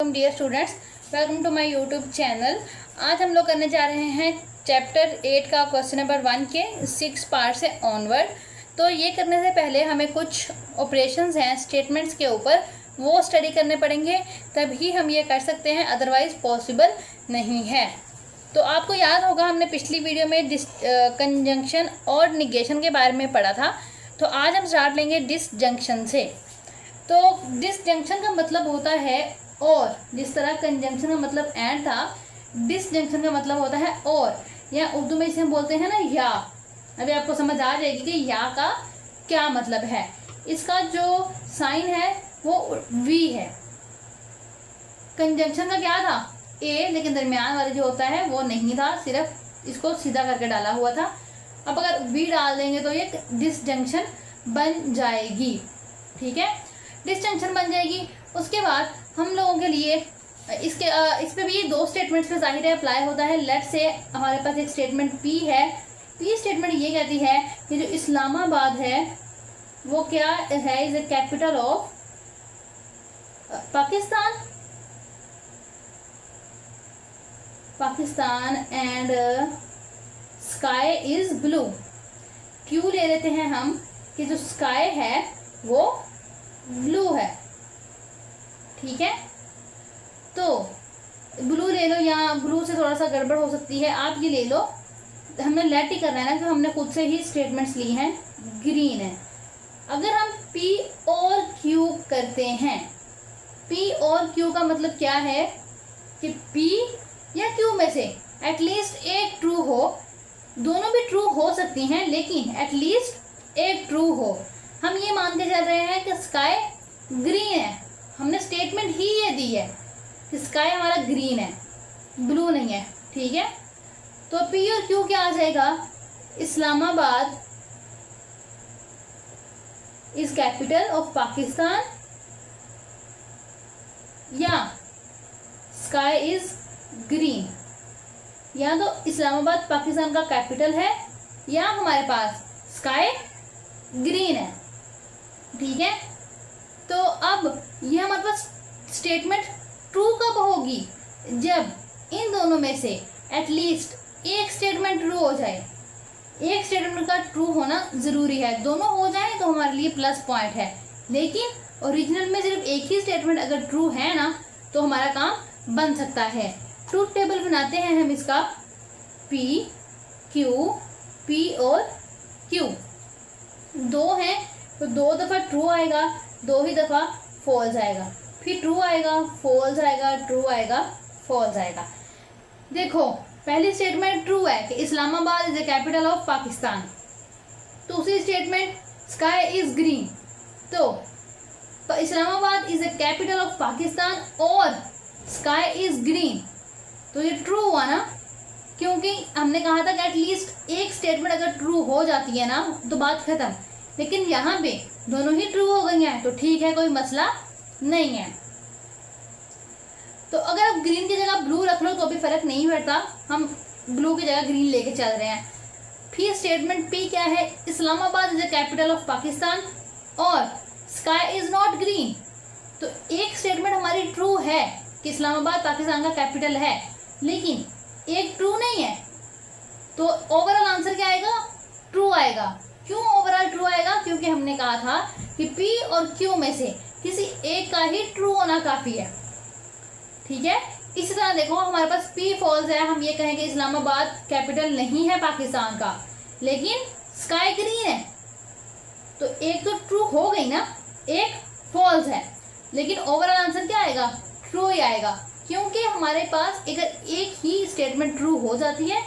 Dear students, welcome to my YouTube channel. आज हम लोग करने जा रहे हैं चैप्टर 8 का क्वेश्चन नंबर 1 के 6 पार्ट से ऑनवर्ड। तो ये करने से पहले हमें कुछ ऑपरेशंस हैं स्टेटमेंट्स के ऊपर, वो स्टडी करने पड़ेंगे, तभी हम ये कर सकते हैं, अदरवाइज पॉसिबल नहीं है। तो आपको याद होगा हमने पिछली वीडियो में कंजंक्शन और निगेशन के बारे में पढ़ा था। तो आज हम स्टार्ट लेंगे डिसजंक्शन से। तो डिसजंक्शन का मतलब होता है और, जिस तरह कंजंक्शन का मतलब एंड था, डिसजंक्शन का मतलब होता है और, या उर्दू में इसे हम बोलते हैं ना या। अभी आपको समझ आ जाएगी कि या का क्या मतलब है। इसका जो साइन है वो वी है। कंजंक्शन का क्या था, ए, लेकिन दरमियान वाले जो होता है वो नहीं था, सिर्फ इसको सीधा करके डाला हुआ था। अब अगर वी डाल देंगे तो ये डिसजंक्शन बन जाएगी। ठीक है, डिसजंक्शन बन जाएगी। उसके बाद हम लोगों के लिए इस पे भी दो स्टेटमेंट्स पे जाहिर है अप्लाई होता है। लेट से हमारे पास एक स्टेटमेंट पी है। पी स्टेटमेंट ये कहती है कि जो इस्लामाबाद है वो क्या है, is a capital of Pakistan and sky is blue. क्यों ले लेते हैं हम कि जो स्काई है वो ब्लू है। ठीक है, तो ब्लू ले लो, या ब्लू से थोड़ा सा गड़बड़ हो सकती है, आप ये ले लो। हमने लेट ही करना है ना, कि हमने खुद से ही स्टेटमेंट्स ली हैं। ग्रीन है। अगर हम पी और क्यू करते हैं, पी और क्यू का मतलब क्या है कि पी या क्यू में से एटलीस्ट एक ट्रू हो। दोनों भी ट्रू हो सकती हैं, लेकिन एटलीस्ट एक ट्रू हो। हम ये मान के चल रहे हैं कि स्काई ग्रीन है। हमने स्टेटमेंट ही ये दी है कि स्काई हमारा ग्रीन है, ब्लू नहीं है। ठीक है, तो पी और क्यू क्या आ जाएगा, Islamabad is capital of Pakistan, या स्काई इज ग्रीन। या तो इस्लामाबाद पाकिस्तान का कैपिटल है, या हमारे पास स्काई ग्रीन है। ठीक है, तो अब ये हमारे पास स्टेटमेंट ट्रू कब होगी, जब इन दोनों में से एटलीस्ट एक स्टेटमेंट ट्रू हो जाए। एक स्टेटमेंट का ट्रू होना जरूरी है, दोनों हो जाए तो हमारे लिए प्लस पॉइंट है। लेकिन ओरिजिनल में सिर्फ एक ही स्टेटमेंट अगर ट्रू है ना, तो हमारा काम बन सकता है। ट्रूथ टेबल बनाते हैं हम इसका, पी क्यू, पी और क्यू दो हैं तो दो दफ़ा ट्रू आएगा, दो ही दफ़ा फॉल्स आएगा, फिर ट्रू आएगा, फॉल्स आएगा, ट्रू आएगा, फॉल्स आएगा। देखो, पहली स्टेटमेंट ट्रू है कि Islamabad is the capital of Pakistan. दूसरी स्टेटमेंट स्काई इज ग्रीन। तो Islamabad is the capital of Pakistan और स्काई इज ग्रीन, तो ये ट्रू हुआ ना, क्योंकि हमने कहा था कि एटलीस्ट एक स्टेटमेंट अगर ट्रू हो जाती है ना तो बात खत्म। लेकिन यहाँ पे दोनों ही ट्रू हो गई हैं, तो ठीक है, कोई मसला नहीं है। तो अगर आप ग्रीन की जगह ब्लू रख लो तो भी फर्क नहीं पड़ता, हम ब्लू की जगह ग्रीन लेके चल रहे हैं। फिर स्टेटमेंट पी क्या है, Islamabad is the capital of Pakistan और स्काई इज नॉट ग्रीन। तो एक स्टेटमेंट हमारी ट्रू है कि इस्लामाबाद पाकिस्तान का कैपिटल है, लेकिन एक ट्रू नहीं है। तो ओवरऑल आंसर क्या आएगा, ट्रू आएगा। क्यों ओवरऑल ट्रू आएगा, क्योंकि हमने कहा था कि पी और क्यू में से किसी एक का ही ट्रू होना काफी है। ठीक है, इसी तरह देखो, हमारे पास पी फॉल्स है, हम ये कहेंगे इस्लामाबाद कैपिटल नहीं है पाकिस्तान का, लेकिन स्काई ग्रीन है, तो एक तो ट्रू हो गई ना, एक फॉल्स है। लेकिन ओवरऑल आंसर क्या आएगा, ट्रू ही आएगा, क्योंकि हमारे पास अगर एक ही स्टेटमेंट ट्रू हो जाती है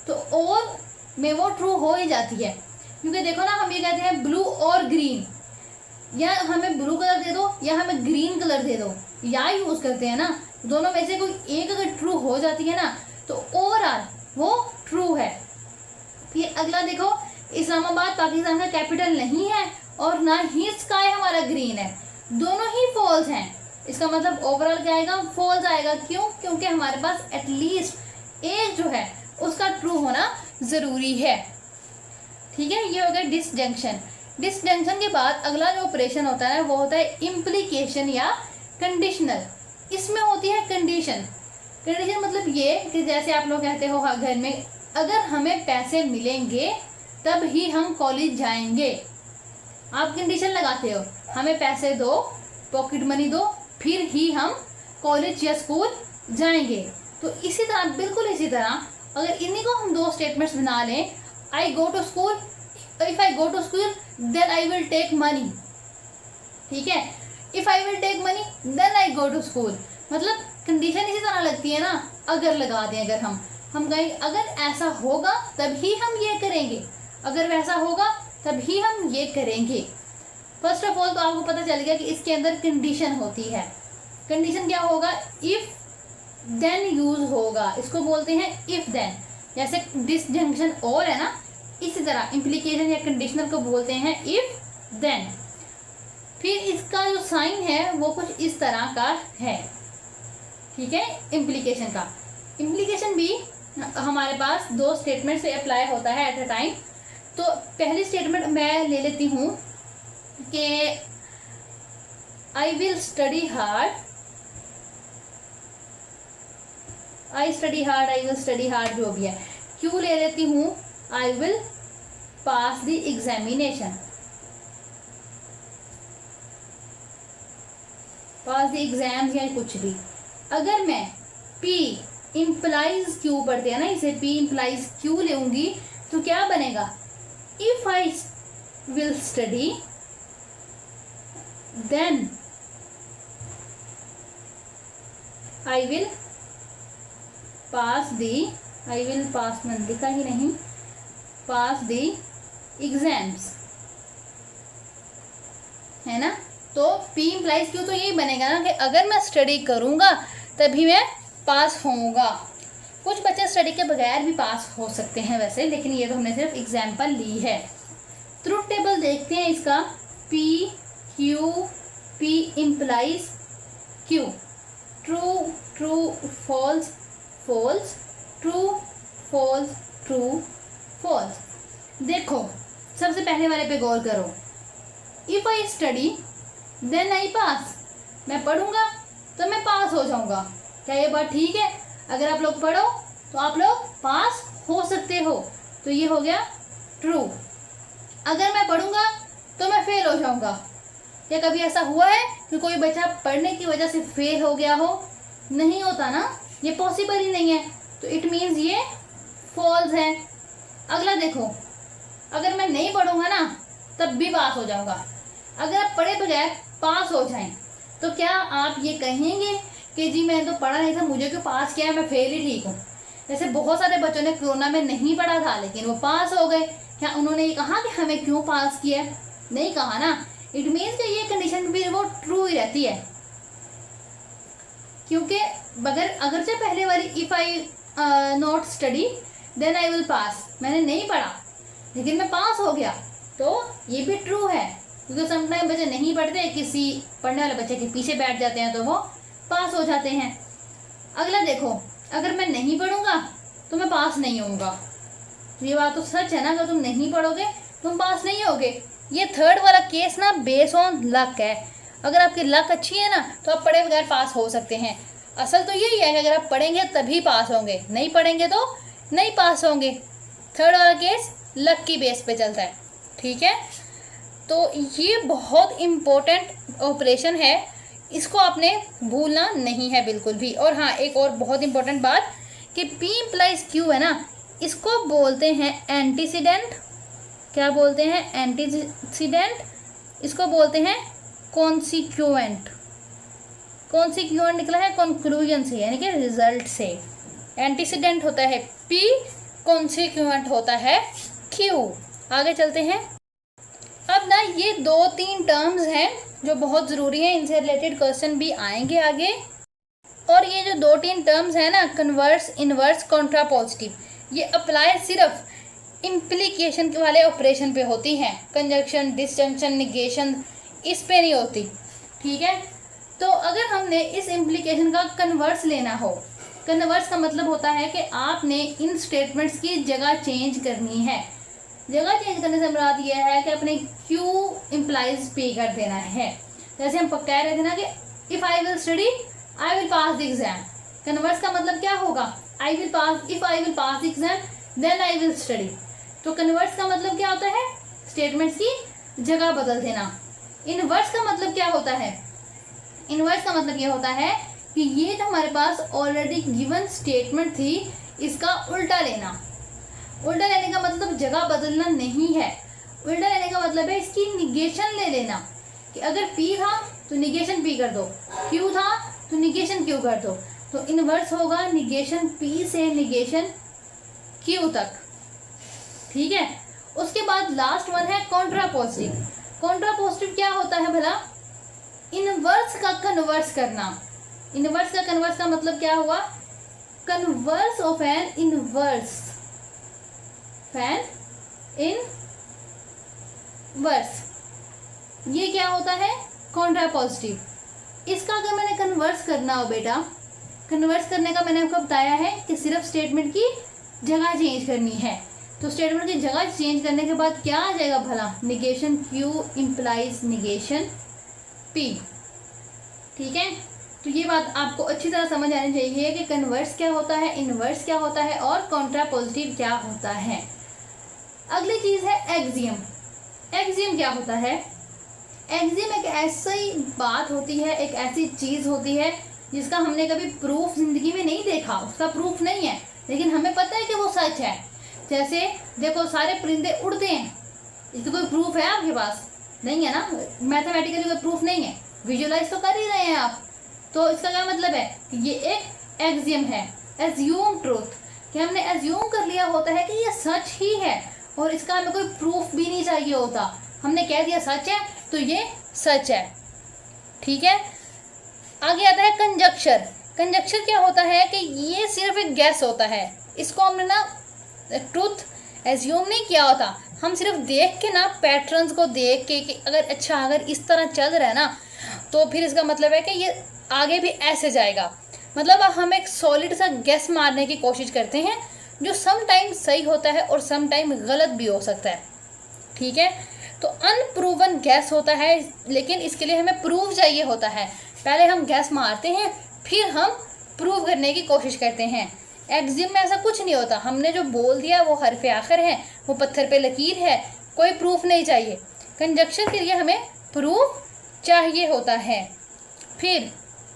तो और में वो ट्रू हो ही जाती है। क्योंकि देखो ना, हम ये कहते हैं ब्लू और ग्रीन, या हमें ब्लू कलर दे दो या हमें ग्रीन कलर दे दो, या यूज करते हैं ना, दोनों में से कोई एक अगर ट्रू हो जाती है ना तो ओवरऑल वो ट्रू है। फिर अगला देखो, इस्लामाबाद पाकिस्तान का कैपिटल नहीं है और ना ही स्काई हमारा ग्रीन है, दोनों ही फॉल्स हैं। इसका मतलब ओवरऑल क्या आएगा, फॉल्स आएगा। क्यों, क्योंकि हमारे पास एटलीस्ट एक जो है उसका ट्रू होना जरूरी है। ठीक है, ये हो गया डिसजंक्शन। डिसजंक्शन के बाद अगला जो ऑपरेशन होता है वो होता है इम्प्लीकेशन या कंडीशनल। इसमें होती है कंडीशन। कंडीशन मतलब ये कि जैसे आप लोग कहते हो घर में, अगर हमें पैसे मिलेंगे तब ही हम कॉलेज जाएंगे। आप कंडीशन लगाते हो, हमें पैसे दो, पॉकेट मनी दो, फिर ही हम कॉलेज या स्कूल जाएंगे। तो इसी तरह, बिल्कुल इसी तरह, अगर इन्हीं को हम दो स्टेटमेंट्स बना लें, I go to school, if I go to school then I will take money, ठीक है, if I will take money then I go to school. मतलब कंडीशन इसी तरह लगती है ना, अगर लगा दें, अगर हम कहें अगर ऐसा होगा तभी हम ये करेंगे, अगर वैसा होगा तभी हम ये करेंगे। फर्स्ट ऑफ ऑल तो आपको पता चल गया कि इसके अंदर कंडीशन होती है। कंडीशन क्या होगा, इफ देन यूज होगा, इसको बोलते हैं इफ देन। जैसे डिसजंक्शन और है ना, इसी तरह इम्प्लीकेशन या कंडीशनल को बोलते हैं इफ देन। फिर इसका जो साइन है वो कुछ इस तरह का है, ठीक है, इम्प्लीकेशन का। इम्प्लीकेशन भी हमारे पास दो स्टेटमेंट से अप्लाई होता है एट अ टाइम। तो पहली स्टेटमेंट मैं ले लेती हूँ कि आई will study hard, I study hard, I will study hard, जो भी है। क्यों ले लेती हूँ, आई will pass the examination, pass the exams या कुछ भी। अगर मैं P इम्प्लाइज क्यू पढ़ते हैं ना, इसे P इम्प्लाइज क्यू लेंगी तो क्या बनेगा, if I will study then I will pass the, I will pass मैंने लिखा ही नहीं, पास दी एग्जाम्स, है ना। तो P इम्प्लाइज क्यू तो यही बनेगा ना कि अगर मैं स्टडी करूँगा तभी मैं पास होऊंगा। कुछ बच्चे स्टडी के बगैर भी पास हो सकते हैं वैसे, लेकिन ये तो हमने सिर्फ एग्जाम्पल ली है। ट्रुथ टेबल देखते हैं इसका, P Q, P implies Q, true true false false, true false true false. देखो सबसे पहले वाले पे गौर करो, if I study then I pass, मैं पढ़ूंगा तो मैं पास हो जाऊंगा। क्या ये बात ठीक है? अगर आप लोग पढ़ो तो आप लोग पास हो सकते हो, तो ये हो गया ट्रू। अगर मैं पढ़ूंगा तो मैं फेल हो जाऊंगा। क्या कभी ऐसा हुआ है कि कोई बच्चा पढ़ने की वजह से फेल हो गया हो? नहीं होता ना, ये पॉसिबल ही नहीं है। तो इट मीन्स ये फॉल्स है। अगला देखो, अगर मैं नहीं पढ़ूंगा ना तब भी पास हो जाऊंगा। अगर आप पढ़े बगैर पास हो जाएं तो क्या आप ये कहेंगे कि जी मैंने तो पढ़ा नहीं था, मुझे क्यों पास किया है, मैं फेल ही ठीक हूँ? जैसे बहुत सारे बच्चों ने कोरोना में नहीं पढ़ा था लेकिन वो पास हो गए। क्या उन्होंने ये कहा कि हमें क्यों पास किया? नहीं कहा ना। इट मीन्स कि ये कंडीशन भी वो ट्रू ही रहती है, क्योंकि अगरचे पहले वाली if I not study then I will pass, मैंने नहीं पढ़ा लेकिन मैं पास हो गया, तो ये भी ट्रू है। क्योंकि समटाइम बच्चे नहीं पढ़ते, किसी पढ़ने वाले बच्चे के पीछे बैठ जाते हैं तो वो पास हो जाते हैं। अगला देखो, अगर मैं नहीं पढ़ूंगा तो मैं पास नहीं होऊंगा। ये बात तो सच है ना, अगर तुम नहीं पढ़ोगे तुम पास नहीं होगे। ये थर्ड वाला केस ना बेस ऑन लक है। अगर आपकी लक अच्छी है ना तो आप पढ़े बगैर पास हो सकते हैं। असल तो यही है कि अगर आप पढ़ेंगे तभी पास होंगे, नहीं पढ़ेंगे तो नहीं पास होंगे। थर्ड वाला केस लक की बेस पे चलता है, ठीक है। तो ये बहुत इम्पोर्टेंट ऑपरेशन है, इसको आपने भूलना नहीं है बिल्कुल भी। और हाँ, एक और बहुत इम्पोर्टेंट बात कि P इम्प्लाइज Q है ना, इसको बोलते हैं एंटीसीडेंट। क्या बोलते हैं? एंटीसीडेंट। इसको बोलते हैं कॉन्सिक्वेंट। कॉन्सिक्वेंट निकला है कंक्लूजन से, यानी कि रिजल्ट से। एंटीसीडेंट होता है P, कॉन्सिक्वेंट होता है Q। आगे चलते हैं। अब ना ये 2-3 टर्म्स हैं जो बहुत ज़रूरी हैं, इनसे रिलेटेड क्वेश्चन भी आएंगे आगे। और ये जो 2-3 टर्म्स हैं ना, कन्वर्स, इनवर्स, कॉन्ट्रापोजिटिव, ये अप्लाई सिर्फ इम्प्लीकेशन वाले ऑपरेशन पे होती हैं। कंजक्शन, डिसजंक्शन, निगेशन इस पे नहीं होती, ठीक है। तो अगर हमने इस इम्प्लीकेशन का कन्वर्स लेना हो, कन्वर्स का मतलब होता है कि आपने इन स्टेटमेंट्स की जगह चेंज करनी है। जगह चेंज करने से मुराद ये है कि अपने Q इम्प्लाइज P कर देना है। जैसे हम कह रहे थे ना कि if I will study I will pass the exam. Converse का मतलब क्या होगा, I will pass, if I will pass the exam then I will study. तो कन्वर्स का मतलब क्या होता है, स्टेटमेंट्स की जगह बदल देना। इनवर्स का मतलब क्या होता है, इनवर्स का मतलब ये होता है कि ये जो हमारे पास ऑलरेडी गिवन स्टेटमेंट थी इसका उल्टा लेना। उल्टा लेने का मतलब जगह बदलना नहीं है, उल्टा लेने का मतलब है इसकी निगेशन ले लेना, कि अगर P था तो निगेशन P कर दो, Q था तो निगेशन Q कर दो। तो इनवर्स होगा निगेशन P से निगेशन Q तक, ठीक है। उसके बाद लास्ट वन है कॉन्ट्रापोजिटिव। कॉन्ट्रापोजिटिव क्या होता है भला, इनवर्स का कन्वर्स करना। इनवर्स का कन्वर्स का मतलब क्या हुआ, converse of N inverse, fan inverse, ये क्या होता है कॉन्ट्रापोजिटिव। इसका अगर मैंने कन्वर्स करना हो बेटा, कन्वर्स करने का मैंने आपको बताया है कि सिर्फ स्टेटमेंट की जगह चेंज करनी है। तो स्टेटमेंट की जगह चेंज करने के बाद क्या आ जाएगा भला, negation Q implies negation P, ठीक है। तो ये बात आपको अच्छी तरह समझ आनी चाहिए कि कन्वर्स क्या होता है, इनवर्स क्या होता है और कॉन्ट्रापोजिटिव क्या होता है। अगली चीज है एक्सियम। एक्सियम क्या होता है, एक्सियम एक ऐसी बात होती है, एक ऐसी चीज होती है जिसका हमने कभी प्रूफ जिंदगी में नहीं देखा, उसका प्रूफ नहीं है, लेकिन हमें पता है कि वो सच है। जैसे देखो सारे परिंदे उड़ते हैं, इसका कोई प्रूफ है आपके पास, नहीं है ना, मैथमेटिकली कोई प्रूफ नहीं है, विजुअलाइज तो कर ही रहे हैं आप। तो इसका क्या मतलब है कि ये एक एक्सियम है, एज्यूम ट्रूथ, कि हमने एज्यूम कर लिया होता है कि ये सच ही है और इसका हमें कोई प्रूफ भी नहीं चाहिए होता, हमने कह दिया सच है तो ये सच है, ठीक है। आगे आता है कंजक्चर। कंजक्चर क्या होता है कि ये सिर्फ एक गैस होता है, इसको हमने ना ट्रूथ एज्यूम नहीं किया होता, हम सिर्फ देख के ना पैटर्न्स को देख के कि अगर अच्छा अगर इस तरह चल रहा है ना तो फिर इसका मतलब है कि ये आगे भी ऐसे जाएगा। मतलब हम एक सॉलिड सा गैस मारने की कोशिश करते हैं जो सम टाइम सही होता है और सम टाइम गलत भी हो सकता है, ठीक है। तो अनप्रूवन गैस होता है, लेकिन इसके लिए हमें प्रूफ चाहिए होता है। पहले हम गैस मारते हैं फिर हम प्रूव करने की कोशिश करते हैं। एक्सियम में ऐसा कुछ नहीं होता, हमने जो बोल दिया वो हरफ आखिर है, वो पत्थर पे लकीर है, कोई प्रूफ नहीं चाहिए। कंजक्शन के लिए हमें प्रूफ चाहिए होता है। फिर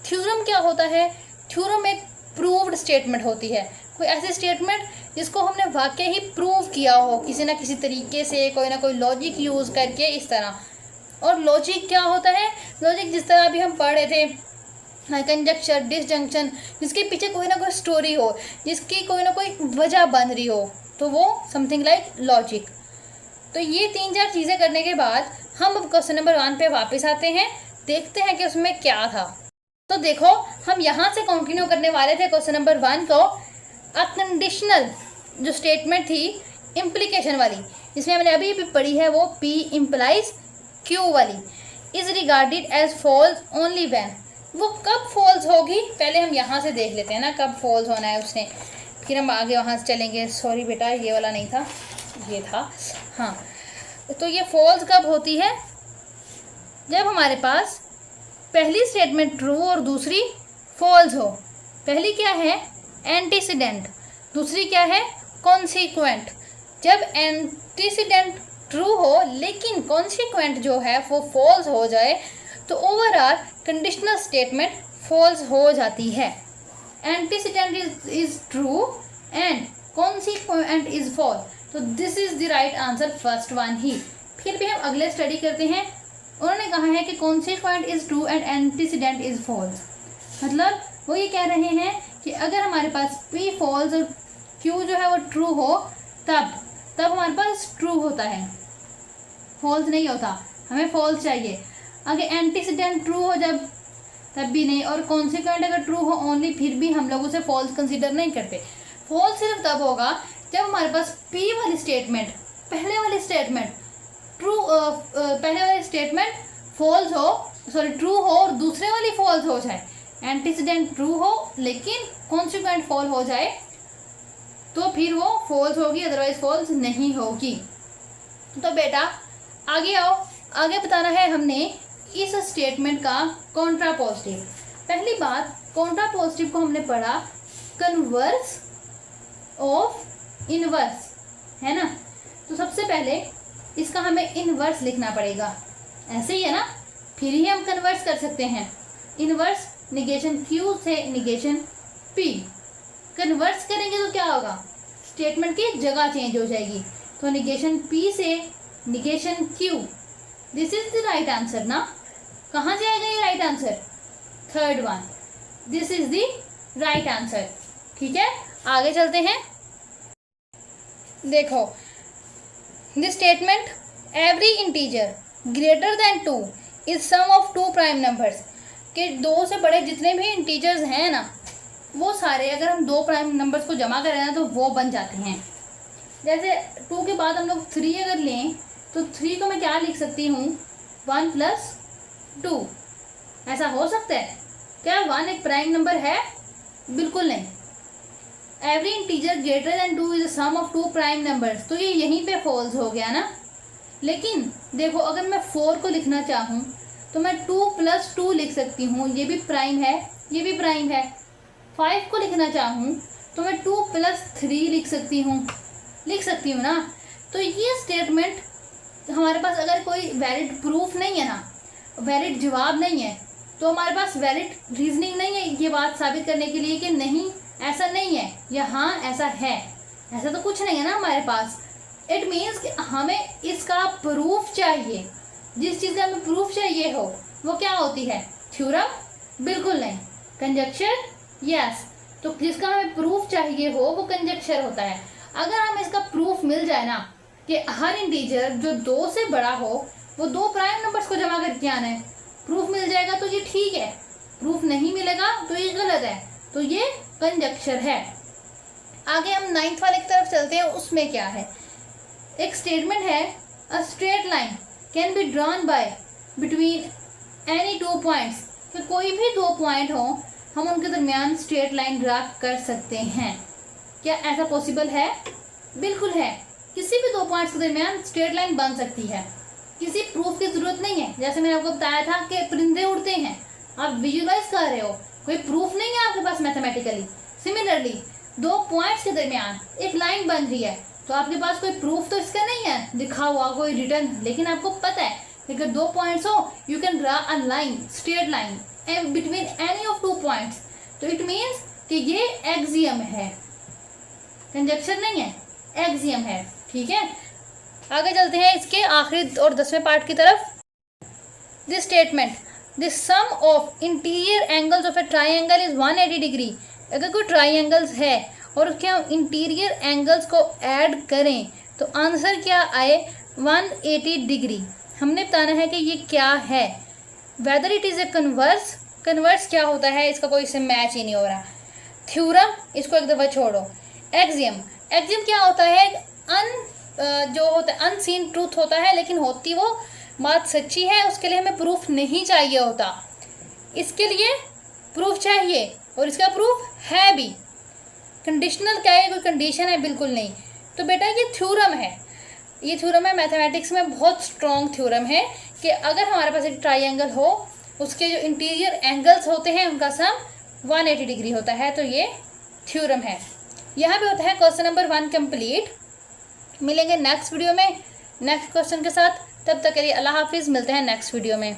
थ्योरम क्या होता है, थ्योरम एक प्रूव्ड स्टेटमेंट होती है, कोई ऐसी स्टेटमेंट जिसको हमने वाकई ही प्रूव किया हो किसी ना किसी तरीके से, कोई ना कोई लॉजिक यूज़ करके इस तरह। और लॉजिक क्या होता है, लॉजिक जिस तरह अभी हम पढ़ रहे थे, कंजक्चर, डिसजंक्शन, जिसके पीछे कोई ना कोई स्टोरी हो, जिसकी कोई ना कोई वजह बन रही हो, तो वो समथिंग लाइक लॉजिक। तो ये 3-4 चीज़ें करने के बाद हम अब क्वेश्चन नंबर 1 पे वापस आते हैं, देखते हैं कि उसमें क्या था। तो देखो हम यहाँ से कंटिन्यू करने वाले थे क्वेश्चन नंबर 1 को। अ कंडीशनल जो स्टेटमेंट थी इम्प्लीकेशन वाली, इसमें हमने अभी भी पढ़ी है, वो P इम्प्लाइज Q वाली, is regarded as false only when, वो कब फॉल्स होगी पहले हम यहाँ से देख लेते हैं ना, कब फॉल्स होना है उसने, फिर हम आगे वहाँ से चलेंगे। सॉरी बेटा ये वाला नहीं था, ये था, हाँ। तो ये फॉल्स कब होती है, जब हमारे पास पहली स्टेटमेंट ट्रू और दूसरी फॉल्स हो। पहली क्या है एंटीसीडेंट, दूसरी क्या है कॉन्सिक्वेंट। जब एंटीसीडेंट ट्रू हो लेकिन कॉन्सिक्वेंट जो है वो फॉल्स हो जाए तो ओवरऑल कंडीशनल स्टेटमेंट फॉल्स हो जाती है। Antecedent is true and consequent is false, तो this is the right answer, first one ही। फिर भी हम अगले स्टडी करते हैं, उन्होंने कहा है कि consequent is true and antecedent is false, मतलब वो ये कह रहे हैं कि अगर हमारे पास P फॉल्स और Q जो है वो ट्रू हो तब हमारे पास ट्रू होता है, फॉल्स नहीं होता, हमें फॉल्स चाहिए। आगे एंटीसीडेंट ट्रू हो जब, तब भी नहीं, और कॉन्सिक्वेंट अगर ट्रू हो ओनली, फिर भी हम लोग उसे फॉल्स कंसीडर नहीं करते। फॉल्स सिर्फ तब होगा जब हमारे पास P वाली स्टेटमेंट, पहले वाली स्टेटमेंट ट्रू, पहले वाली स्टेटमेंट फॉल्स हो, सॉरी ट्रू हो और दूसरे वाली फॉल्स हो जाए। एंटीसीडेंट ट्रू हो लेकिन कॉन्सिक्वेंट फॉल हो जाए तो फिर वो फॉल्स होगी, अदरवाइज फॉल्स नहीं होगी। तो बेटा आगे आओ, आगे बताना है हमने इस स्टेटमेंट का कॉन्ट्रापोजिटिव। पहली बात कॉन्ट्रापोजिटिव को हमने पढ़ा कन्वर्स ऑफ इनवर्स, है ना। तो सबसे पहले इसका हमें इनवर्स लिखना पड़ेगा, ऐसे ही है ना, फिर ही हम कन्वर्स कर सकते हैं। इनवर्स निगेशन Q से निगेशन P, कन्वर्स करेंगे तो क्या होगा, स्टेटमेंट की जगह चेंज हो जाएगी। तो निगेशन P से negation Q, this is the right answer ना। कहाँ जाएगा ये right answer, third one, this is the right answer. ठीक है, आगे चलते हैं। देखो, this statement every integer greater than 2 is sum of 2 prime numbers, कि 2 से बड़े जितने भी इंटीजर्स हैं ना, वो सारे अगर हम 2 प्राइम नंबर्स को जमा करें ना तो वो बन जाते हैं। जैसे 2 के बाद हम लोग 3 अगर लें तो 3 को मैं क्या लिख सकती हूँ, 1 + 2। ऐसा हो सकता है क्या 1 एक प्राइम नंबर है, बिल्कुल नहीं। Every integer greater than 2 is sum of 2 prime numbers, तो ये यहीं पे फॉल्स हो गया ना। लेकिन देखो, अगर मैं 4 को लिखना चाहूँ तो मैं 2 + 2 लिख सकती हूँ, ये भी प्राइम है, ये भी प्राइम है। 5 को लिखना चाहूँ तो मैं 2 + 3 लिख सकती हूँ ना। तो ये स्टेटमेंट हमारे पास अगर कोई वैलिड प्रूफ नहीं है ना, वैलिड जवाब नहीं है, तो हमारे पास वैलिड रीजनिंग नहीं है ये बात साबित करने के लिए कि नहीं ऐसा नहीं है या हाँ ऐसा है। ऐसा तो कुछ नहीं है ना हमारे पास। इट मीन्स कि हमें इसका प्रूफ चाहिए। जिस चीज़ का हमें प्रूफ चाहिए हो वो क्या होती है, थ्योरम, बिल्कुल नहीं। Conjunction, yes. तो जिसका हमें प्रूफ चाहिए हो वो कंजक्शन होता है। अगर हमें इसका प्रूफ मिल जाए ना कि हर इंटीजर जो 2 से बड़ा हो वो 2 प्राइम नंबर्स को जमा करके आना है, प्रूफ मिल जाएगा तो ये ठीक है, प्रूफ नहीं मिलेगा तो ये गलत है, तो ये कंजक्शन है। आगे हम 9th वाले की तरफ चलते हैं। उसमें क्या है, एक स्टेटमेंट है, a straight line can be drawn by between any 2 points, कि कोई भी 2 पॉइंट हो हम उनके दरमियान स्ट्रेट लाइन ड्रा कर सकते हैं। क्या ऐसा पॉसिबल है, बिल्कुल है। किसी भी 2 पॉइंट्स के दरमियान स्ट्रेट लाइन बन सकती है, किसी प्रूफ की जरूरत नहीं है। जैसे मैंने आपको बताया था कि परिंदे उड़ते हैं, आप विजुअलाइज कर रहे हो, कोई प्रूफ नहीं है आपके पास मैथमेटिकली। सिमिलरली 2 पॉइंट्स के दरमियान एक लाइन बन रही है, तो आपके पास कोई प्रूफ तो इसका नहीं है दिखा हुआ, कोई रिटर्न, लेकिन आपको पता है कि अगर 2 पॉइंट्स हो you can draw a line, straight line between any of 2 points. तो इट मीन्स कि ये एक्सियम है, कंजक्शन नहीं है, एक्सियम है। ठीक है, आगे चलते हैं इसके आखिरी और 10वें पार्ट की तरफ। This statement, the sum of interior angles of a triangle is 180 degree. अगर कोई ट्राइंगल्स है और उसके हम इंटीरियर एंगल्स को ऐड करें तो आंसर क्या आए, 180 डिग्री। हमने बताना है कि ये क्या है, whether it is a converse. Converse क्या होता है, इसका कोई इससे मैच ही नहीं हो रहा। थ्योरम, इसको एक दफ़ा छोड़ो। एक्सियम, एक्सियम क्या होता है, जो होता है अनसीन ट्रूथ होता है, लेकिन होती वो बात सच्ची है, उसके लिए हमें प्रूफ नहीं चाहिए होता, इसके लिए प्रूफ चाहिए और इसका प्रूफ है भी। कंडीशनल क्या है, कोई कंडीशन है, बिल्कुल नहीं। तो बेटा ये थ्योरम है, ये थ्योरम है मैथमेटिक्स में बहुत स्ट्रॉन्ग थ्योरम है कि अगर हमारे पास एक ट्राइंगल हो उसके जो इंटीरियर एंगल्स होते हैं उनका सम 180 डिग्री होता है, तो ये थ्योरम है। यहाँ पे होता है क्वेश्चन नंबर 1 कंप्लीट। मिलेंगे नेक्स्ट वीडियो में नेक्स्ट क्वेश्चन के साथ, तब तक के लिए अल्लाह हाफिज़, मिलते हैं नेक्स्ट वीडियो में।